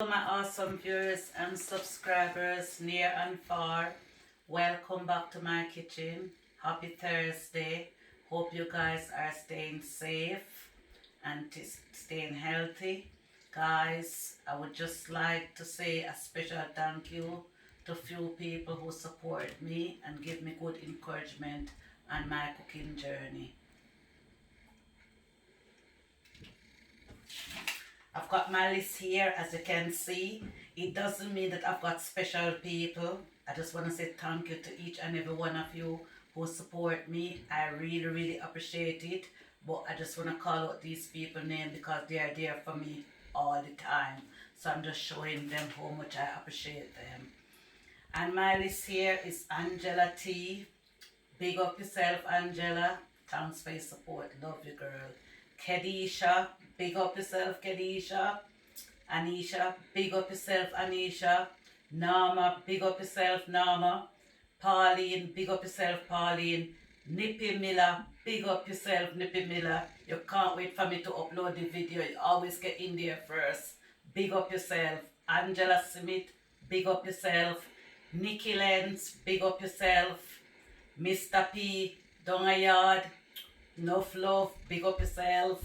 My awesome viewers and subscribers near and far, welcome back to my kitchen. Happy Thursday. Hope you guys are staying safe and staying healthy. Guys, I would just like to say a special thank you to few people who support me and give me good encouragement on my cooking journey. I've got my list here, as you can see. It doesn't mean that I've got special people. I just want to say thank you to each and every one of you who support me. I really appreciate it. But I just want to call out these people's names because they are there for me all the time. So I'm just showing them how much I appreciate them. And my list here is Angela T. Big up yourself, Angela. Thanks for your support. Love you, girl. Kedisha, big up yourself, Kedisha. Anisha, big up yourself, Anisha. Norma, big up yourself, Norma. Pauline, big up yourself, Pauline. Nippy Miller, big up yourself, Nippy Miller. You can't wait for me to upload the video. You always get in there first. Big up yourself. Angela Smith, big up yourself. Nikki Lenz, big up yourself. Mr. P, down a yard. Enough love, big up yourself.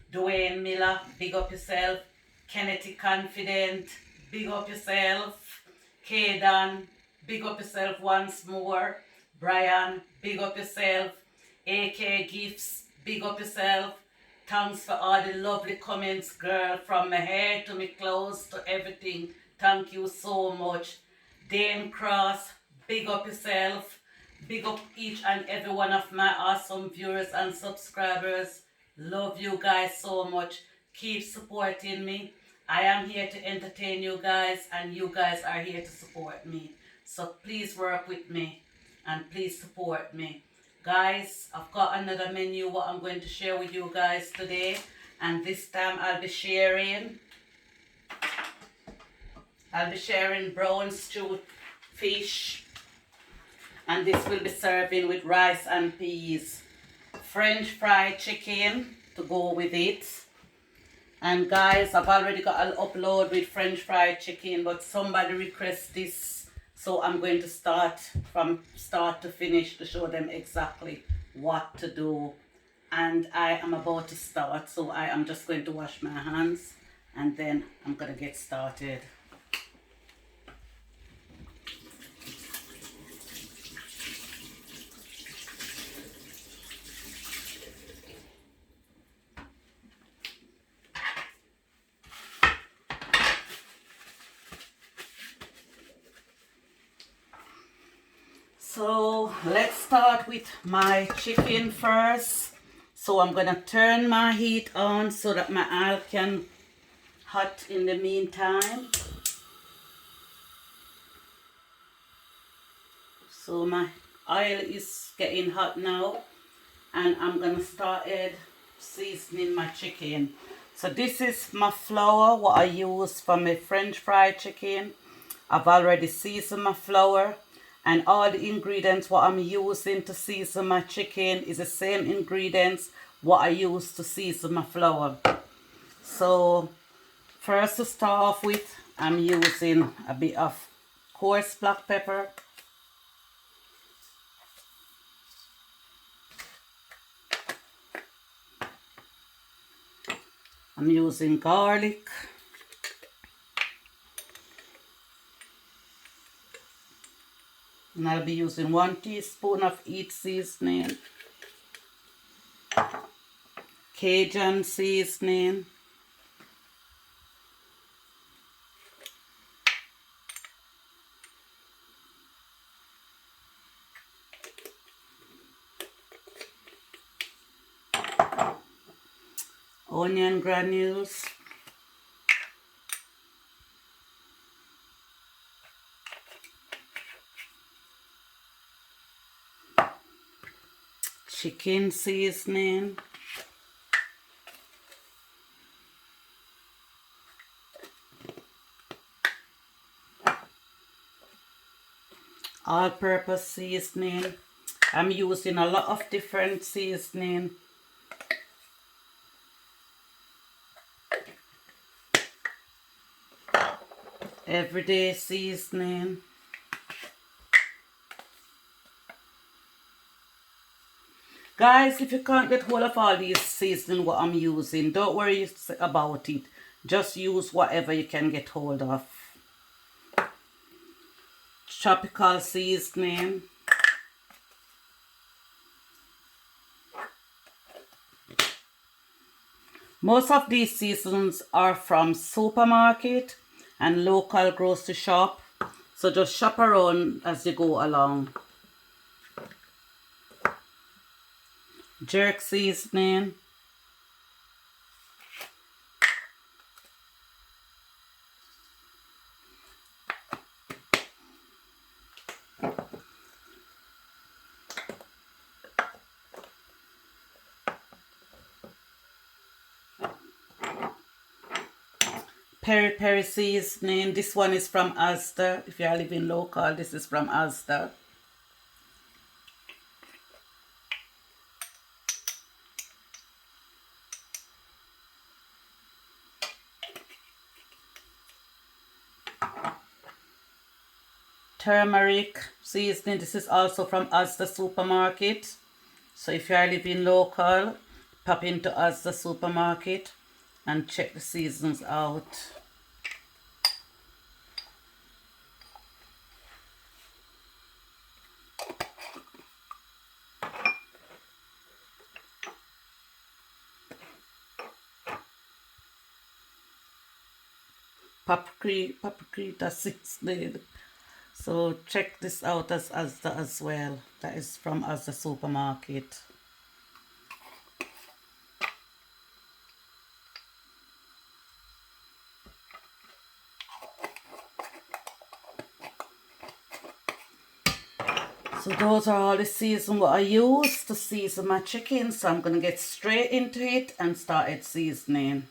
Dwayne Miller, big up yourself. Kennedy Confident, big up yourself. Kadan, big up yourself once more. Brian, big up yourself. AK Gifts, big up yourself. Thanks for all the lovely comments, girl, from my hair to my clothes to everything. Thank you so much. Dane Cross, big up yourself. Big up each and every one of my awesome viewers and subscribers. Love you guys so much. Keep supporting me. I am here to entertain you guys and you guys are here to support me. So please work with me and please support me. Guys, I've got another menu what I'm going to share with you guys today. And this time I'll be sharing brown stewed fish. And this will be serving with rice and peas. French fried chicken to go with it. And guys, I've already got an upload with French fried chicken, but somebody requested this. So I'm going to start from start to finish to show them exactly what to do. And I am about to start, so I am just going to wash my hands and then I'm going to get started. So let's start with my chicken first. So I'm gonna turn my heat on so that my oil can hot in the meantime. So my oil is getting hot now and I'm gonna start seasoning my chicken. So this is my flour what I use for my French fried chicken. I've already seasoned my flour. And all the ingredients what I'm using to season my chicken is the same ingredients what I use to season my flour. So first to start off with, I'm using a bit of coarse black pepper. I'm using garlic. And I'll be using 1 teaspoon of each seasoning. Cajun seasoning. Onion granules. Chicken seasoning. All-purpose seasoning. I'm using a lot of different seasoning. Everyday seasoning. Guys, if you can't get hold of all these seasoning what I'm using, don't worry about it. Just use whatever you can get hold of. Tropical seasoning. Most of these seasonings are from supermarket and local grocery shop. So just shop around as you go along. Jerk seasoning. Peri seasoning. This one is from Asda. If you are living local, this is from Asda. Turmeric seasoning. This is also from Asda supermarket. So if you are living local, pop into Asda supermarket and check the seasons out. Paprika seasoning. So check this out as Asda as well. That is from Asda supermarket. So those are all the season what I use to season my chicken. So I'm going to get straight into it and start seasoning.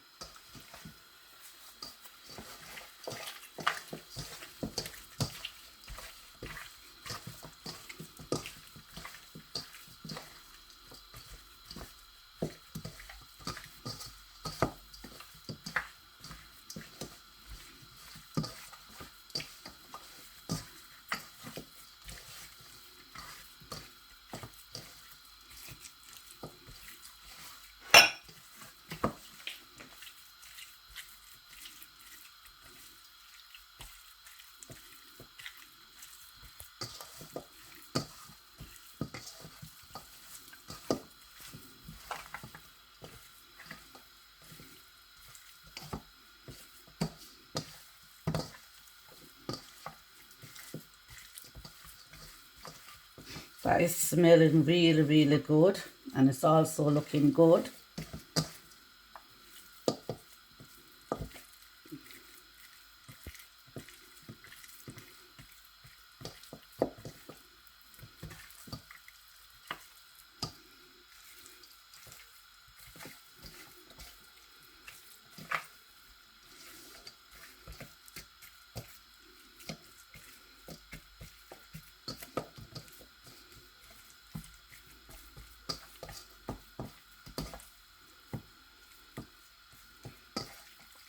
That is smelling really good, and it's also looking good.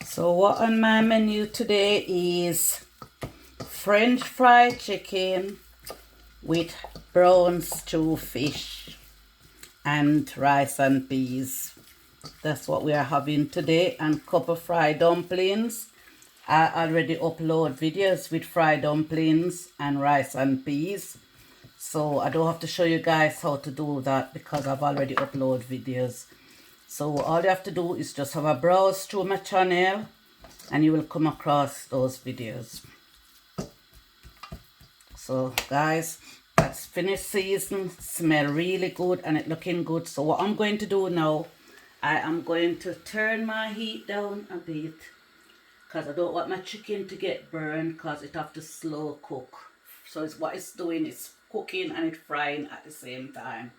So what on my menu today is French fried chicken with brown stew fish and rice and peas. That's what we are having today, and couple fried dumplings. I already upload videos with fried dumplings and rice and peas, so I don't have to show you guys how to do that because I've already uploaded videos. So all you have to do is just have a browse through my channel and you will come across those videos. So guys, that's finished season. Smell really good and it looking good. So what I'm going to do now, I am going to turn my heat down a bit because I don't want my chicken to get burned because it have to slow cook. So it's what it's doing is cooking and it's frying at the same time.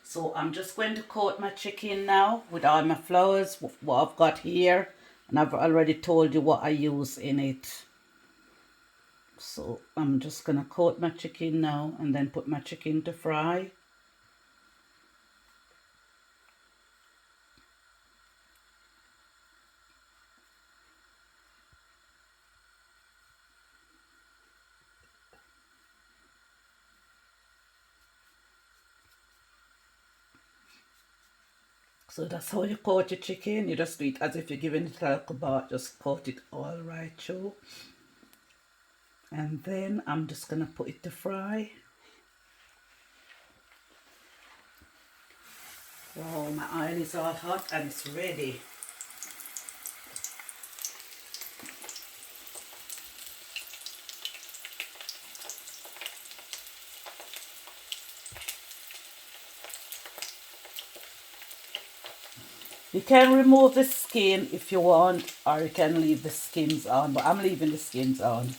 So I'm just going to coat my chicken now with all my flours, what I've got here. And I've already told you what I use in it. So I'm just going to coat my chicken now and then put my chicken to fry. So that's how you coat your chicken. You just do it as if you're giving it a little bath. Just coat it all right through. And then I'm just going to put it to fry. Wow, my oil is all hot and it's ready. You can remove the skin if you want, or you can leave the skins on, but I'm leaving the skins on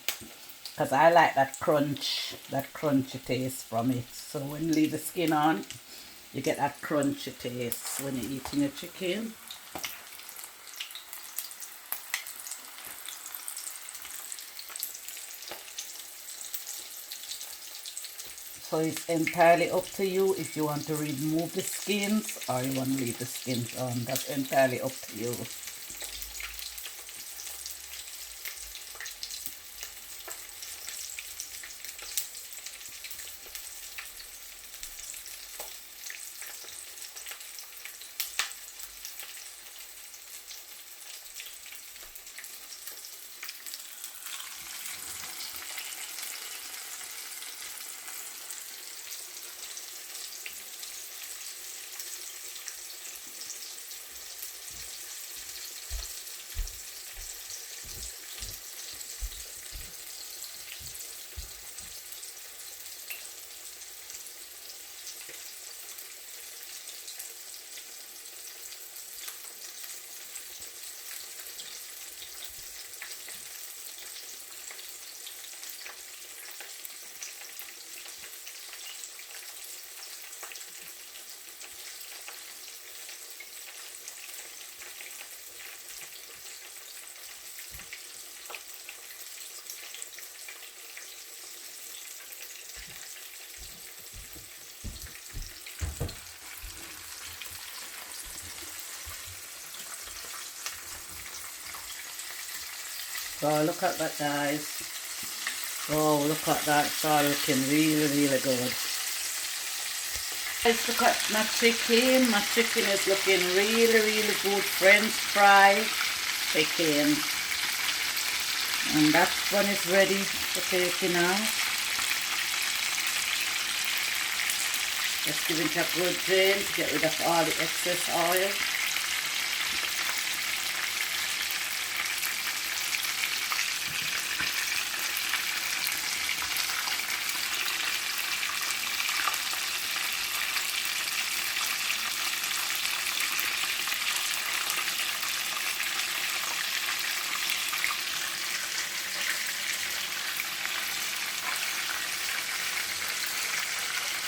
because I like that crunch, that crunchy taste from it. So when you leave the skin on, you get that crunchy taste when you're eating your chicken. So it's entirely up to you if you want to remove the skins or you want to leave the skins on. That's entirely up to you. So look at that, guys. Oh, look at that. It's all looking really, really good. Guys, look at my chicken. My chicken is looking really, really good. French fry chicken. And that one is ready for taking out. Just give it a good drain to get rid of all the excess oil.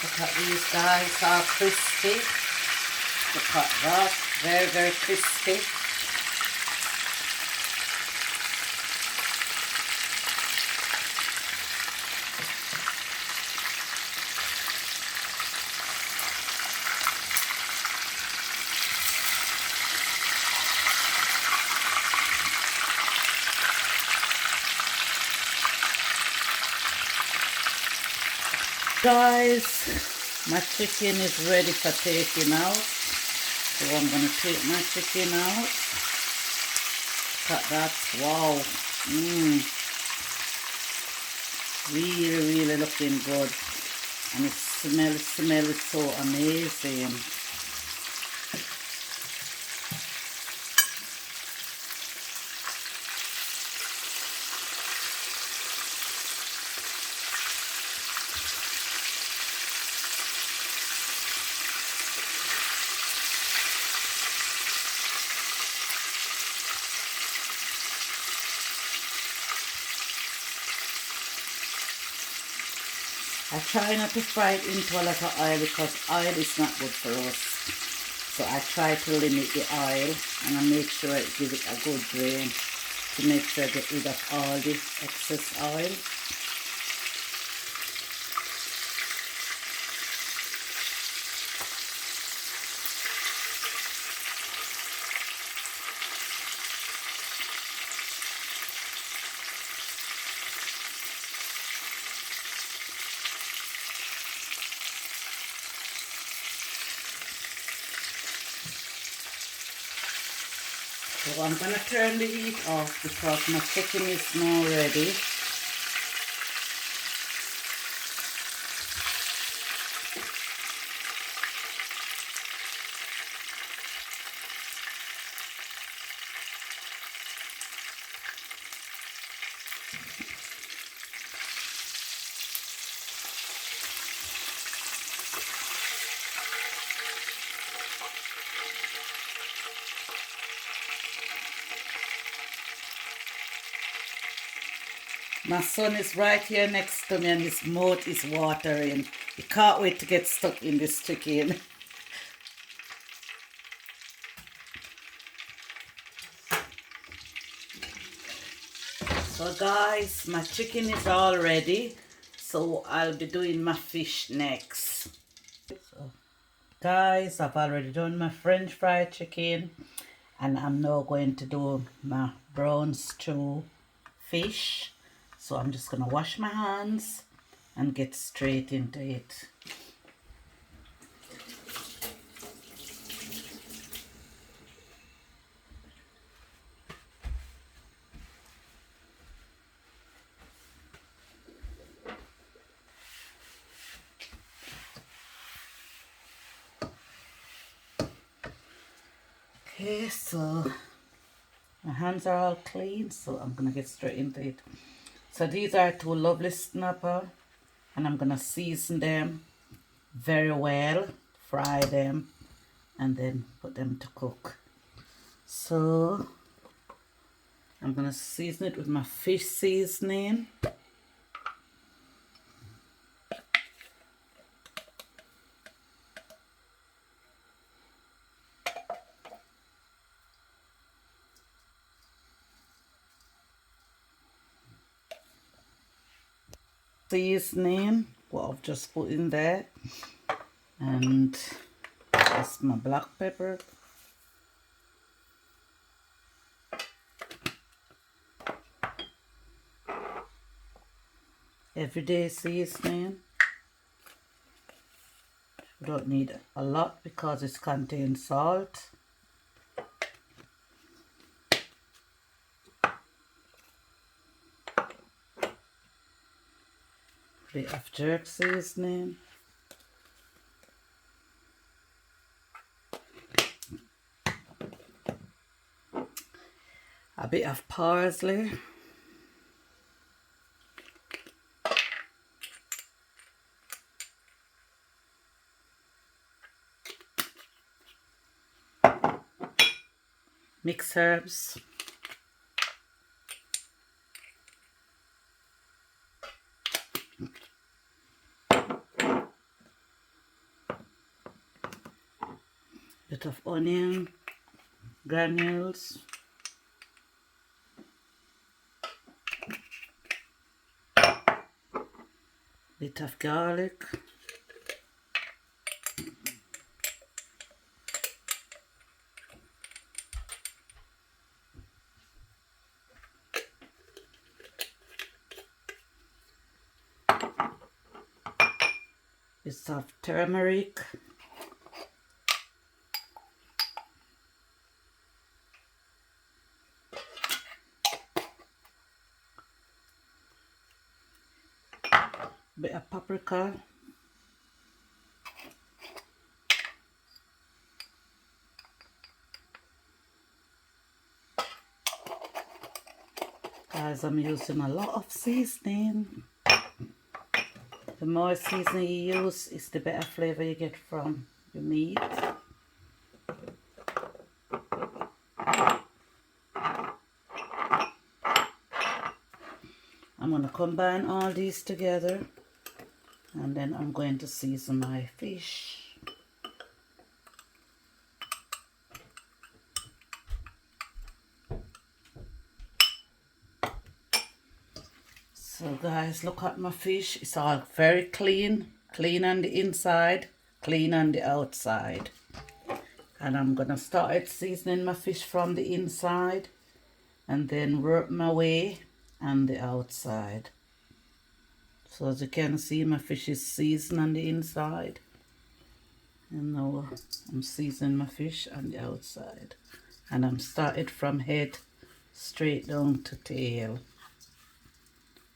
Look at these guys, all crispy. Look at that, very, very crispy. Guys, my chicken is ready for taking out. So I'm going to take my chicken out. Look at that, wow. Really, really looking good. And it smells so amazing. I try not to fry it into a lot of oil because oil is not good for us. So I try to limit the oil and I make sure I give it a good drain to make sure I get rid of all the excess oil. So I'm gonna turn the heat off because my chicken is now ready. My son is right here next to me and his mouth is watering. He can't wait to get stuck in this chicken. So guys, my chicken is all ready. So I'll be doing my fish next. So, guys, I've already done my French fried chicken. And I'm now going to do my brown stew fish. So I'm just going to wash my hands and get straight into it. Okay, so my hands are all clean, so I'm going to get straight into it. So these are two lovely snapper, and I'm going to season them very well, fry them, and then put them to cook. So I'm going to season it with my fish seasoning. Seasoning, what I've just put in there, and that's my black pepper. Everyday seasoning. You don't need a lot because it contains salt. Bit of jerk seasoning. A bit of parsley. Mixed herbs. Bit of onion granules. Bit of garlic. Bit of turmeric. Bit of paprika. Guys, I'm using a lot of seasoning. The more seasoning you use, is the better flavor you get from your meat. I'm going to combine all these together, and then I'm going to season my fish. So guys, look at my fish. It's all very clean. Clean on the inside, clean on the outside. And I'm going to start seasoning my fish from the inside and then work my way on the outside. So as you can see, my fish is seasoned on the inside. And now I'm seasoning my fish on the outside. And I'm started from head straight down to tail.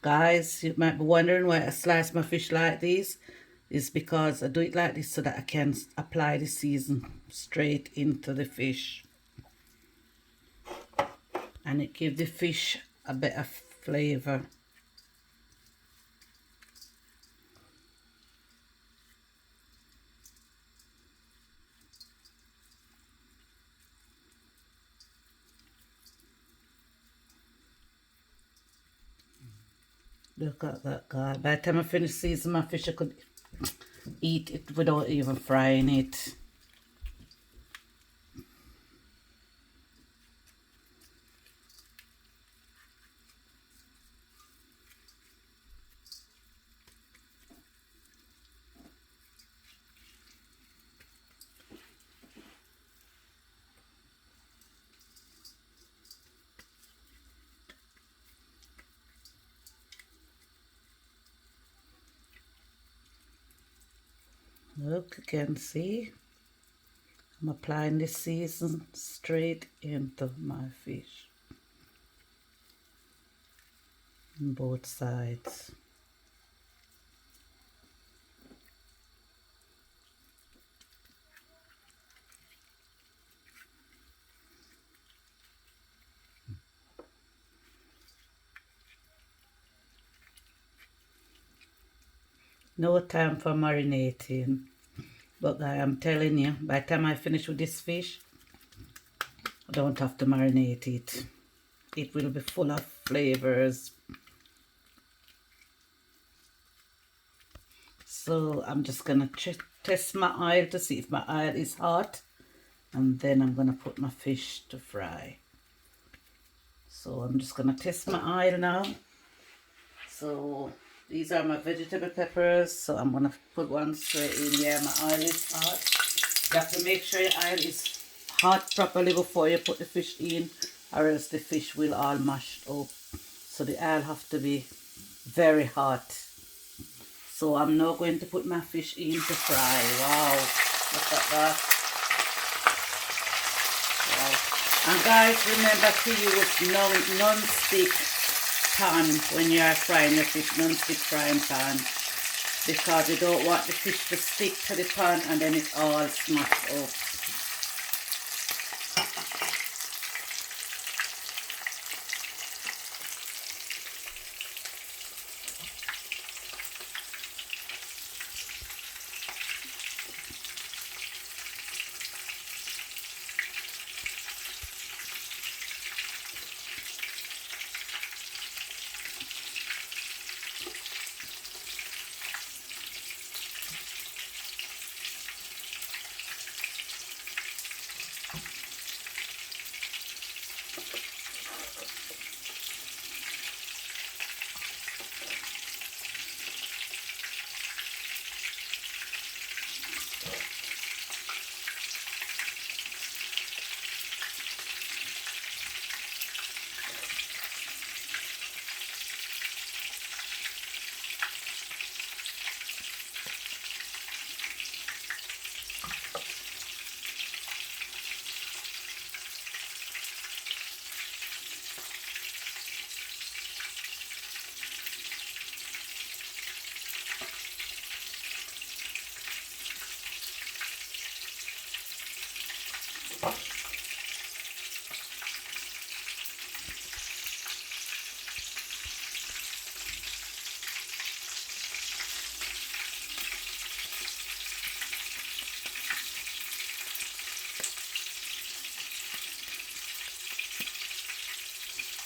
Guys, you might be wondering why I slice my fish like this. It's because I do it like this so that I can apply the season straight into the fish. And it gives the fish a better flavor. Look at that, guy. By the time I finish seasoning my fish, I could eat it without even frying it. Look, you can see I'm applying the season straight into my fish on both sides. No time for marinating, but I'm telling you, by the time I finish with this fish, I don't have to marinate it. It will be full of flavors. So I'm just gonna test my oil to see if my oil is hot, and then I'm gonna put my fish to fry. So I'm just gonna test my oil now. So these are my vegetable peppers, so I'm gonna put one straight in. Yeah, my oil is hot. You have to make sure your oil is hot properly before you put the fish in, or else the fish will all mash up. So the oil have to be very hot. So I'm now going to put my fish in to fry. Wow, look at that. Wow. And guys, remember to use non-stick pan when you are frying your fish, non-stick frying pan, because you don't want the fish to stick to the pan and then it all smashed up.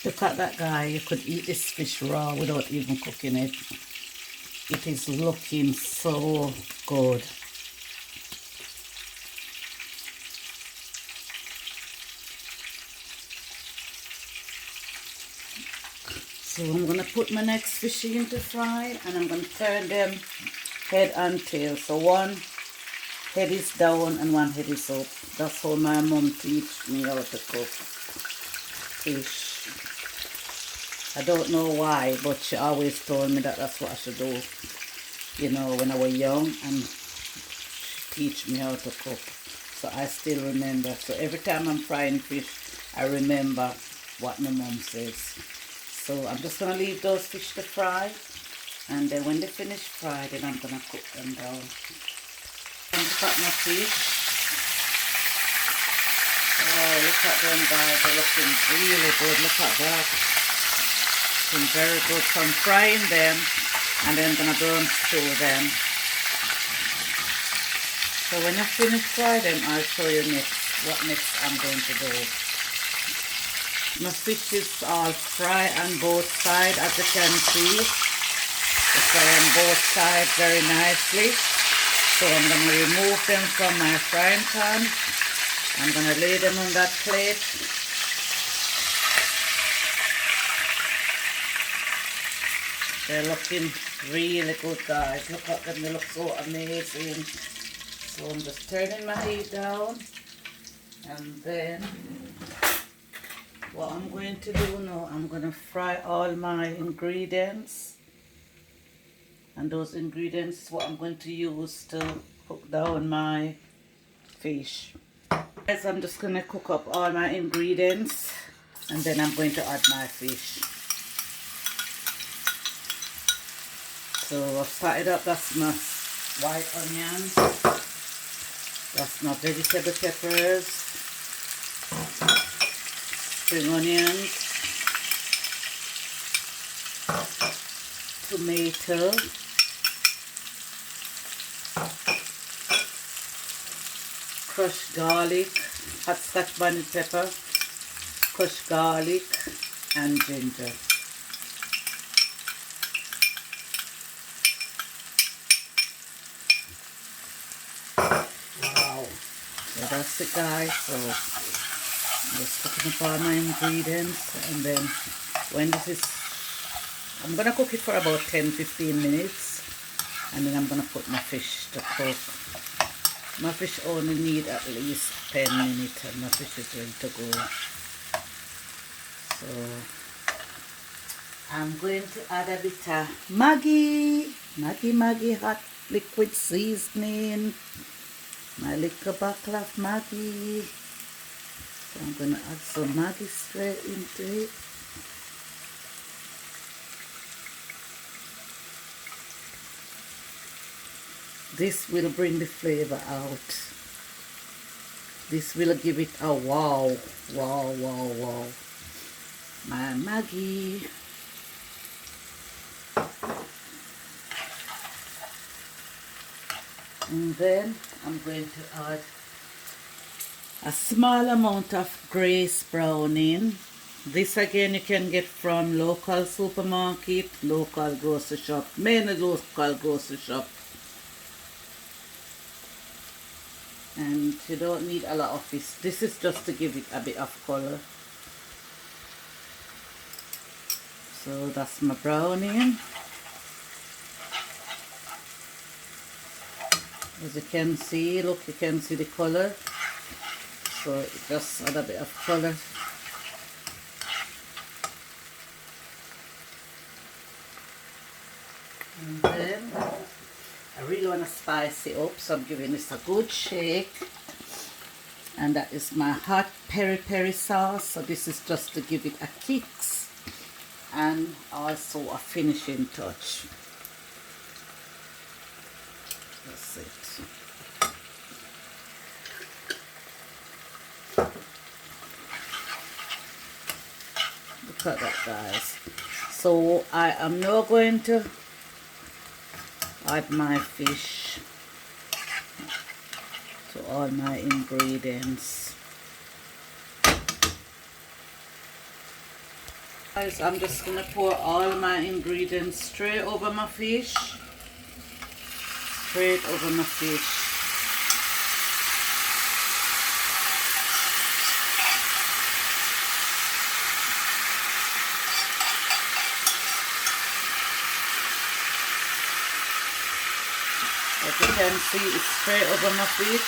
Look at that, guy. You could eat this fish raw without even cooking it. It is looking so good. So I'm going to put my next fish in to fry, and I'm going to turn them head and tail. So one head is down and one head is up. That's how my mom teach me how to cook fish. I don't know why, but she always told me that that's what I should do, you know, when I was young, and she teach me how to cook. So I still remember. So every time I'm frying fish, I remember what my mom says. So I'm just going to leave those fish to fry. And then when they finish fry, then I'm going to cook them down. I'm going to cut my fish. Oh, look at them guys. They're looking really good. Look at that. Looking very good. So I'm frying them. And then I'm going to brown stew them. So when I finish frying them, I'll show you what next I'm going to do. My fish is all fried on both sides, as you can see. It's fried on both sides very nicely. So I'm going to remove them from my frying pan. I'm going to lay them on that plate. They're looking really good, guys. Look at them, they look so amazing. So I'm just turning my heat down. And then what I'm going to do now, I'm going to fry all my ingredients. And those ingredients is what I'm going to use to cook down my fish. Guys, I'm just going to cook up all my ingredients. And then I'm going to add my fish. So I've started up, that's my white onions. That's my vegetable peppers. Spring onions. Tomato. Crushed garlic. Hot scotch bonnet pepper. Crushed garlic. And ginger. So that's it, guys. So I'm just cooking up all my ingredients, and then when this is, I'm gonna cook it for about 10-15 minutes, and then I'm gonna put my fish to cook. My fish only need at least 10 minutes, and my fish is ready to go. So I'm going to add a bit of Maggi hot liquid seasoning. My little bottle of Maggi. So I'm going to add some Maggi straight into it. This will bring the flavor out. This will give it a wow. My Maggi. And then I'm going to add a small amount of Grace browning. This again you can get from local supermarket, local grocery shop, many local grocery shop. And you don't need a lot of this. This is just to give it a bit of color. So that's my browning. As you can see, look, you can see the color. So it just add a bit of color. And then I really want to spice it up, so I'm giving this a good shake. And that is my hot peri-peri sauce. So this is just to give it a kick and also a finishing touch. That's it. Look at that, guys. So I am now going to add my fish to all my ingredients. Guys, I'm just going to pour all my ingredients straight over my fish. Straight over my fish. As you can see, it's straight over my fish.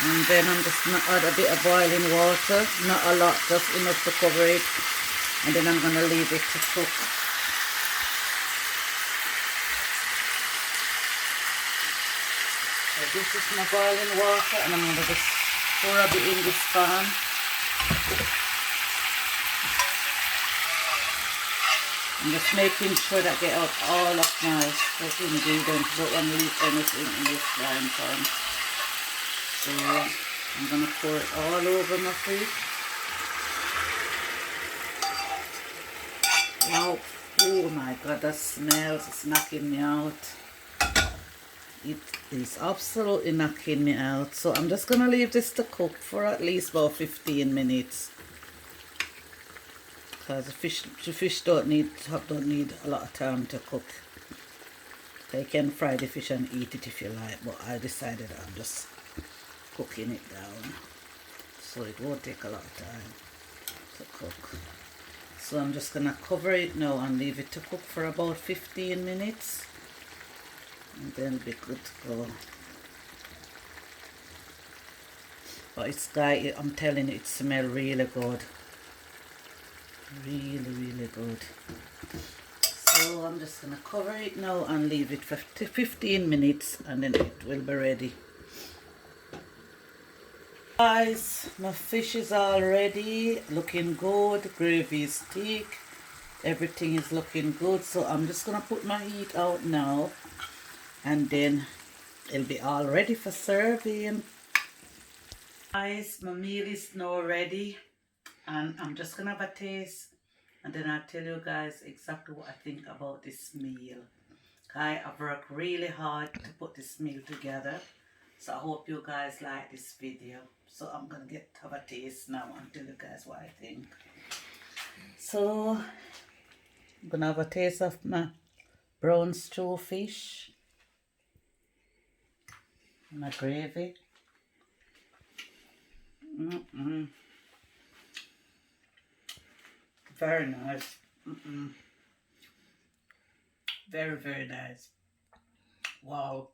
And then I'm just going to add a bit of boiling water. Not a lot, just enough to cover it. And then I'm going to leave it to cook. So this is my boiling water, and I'm going to just pour a bit in this pan. I'm just making sure that I get out all of my ingredients. Don't want to leave anything in this frying pan. So I'm going to pour it all over my fish. Wow. Oh my god, that smells. It's knocking me out. It is absolutely knocking me out. So I'm just going to leave this to cook for at least about 15 minutes. Because the fish don't need a lot of time to cook. You can fry the fish and eat it if you like, but I decided I'm just cooking it down, so it won't take a lot of time to cook. So I'm just gonna cover it now and leave it to cook for about 15 minutes, and then it'll be good to go. But I'm telling you, it smells really good. Really good. So I'm just gonna cover it now and leave it for 15 minutes, and then it will be ready. Guys, my fish is all ready, looking good. Gravy is thick, everything is looking good. So I'm just gonna put my heat out now, and then it'll be all ready for serving. Guys, my meal is now ready, and I'm just gonna have a taste, and then I'll tell you guys exactly what I think about this meal. I've worked really hard to put this meal together, so I hope you guys like this video. So I'm gonna have a taste now and tell you guys what I think. So I'm gonna have a taste of my Brownstew fish, my gravy. Very nice. Very nice. Wow.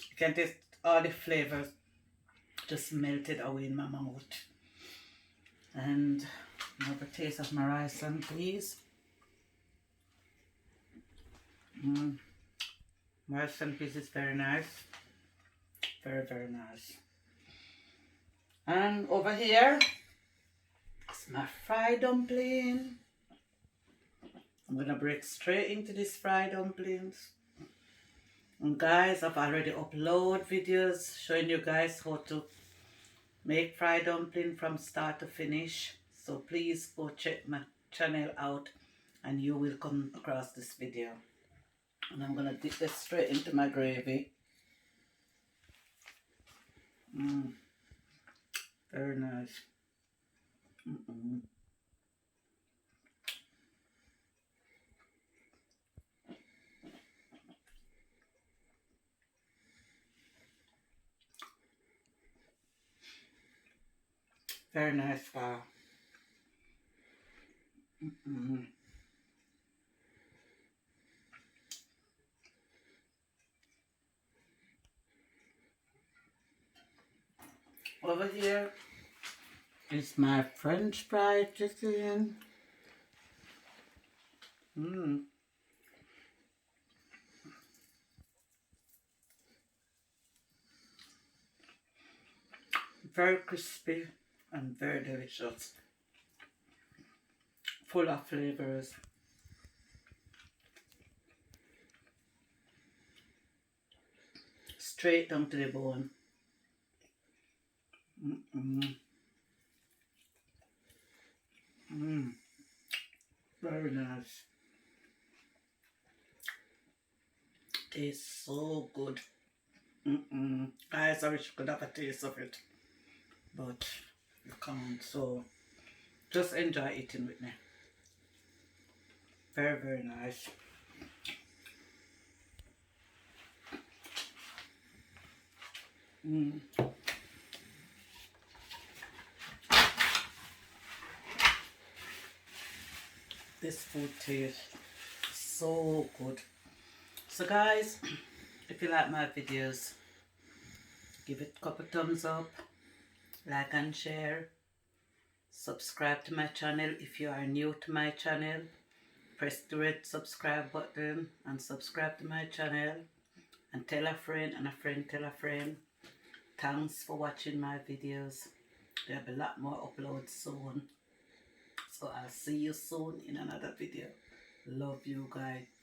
You can taste all the flavors just melted away in my mouth. And have a taste of my rice and peas. Rice and peas is very nice. Very nice. And over here is my fried dumpling. I'm gonna break straight into these fried dumplings. And guys, I've already uploaded videos showing you guys how to make fried dumpling from start to finish. So please go check my channel out and you will come across this video. And I'm gonna dip this straight into my gravy. Very nice. Very nice, wow. Over here is my French fried chicken. Very crispy and very delicious. Full of flavors. Straight down to the bone. Very nice. Tastes so good. Guys, I wish you could have a taste of it, but you can't. So just enjoy eating with me. Very nice. This food tastes so good. So guys, if you like my videos, give it a couple thumbs up, like and share, subscribe to my channel if you are new to my channel. Press the red subscribe button and subscribe to my channel, and tell a friend and a friend tell a friend. Thanks for watching my videos. There'll be a lot more uploads soon. So I'll see you soon in another video. Love you guys.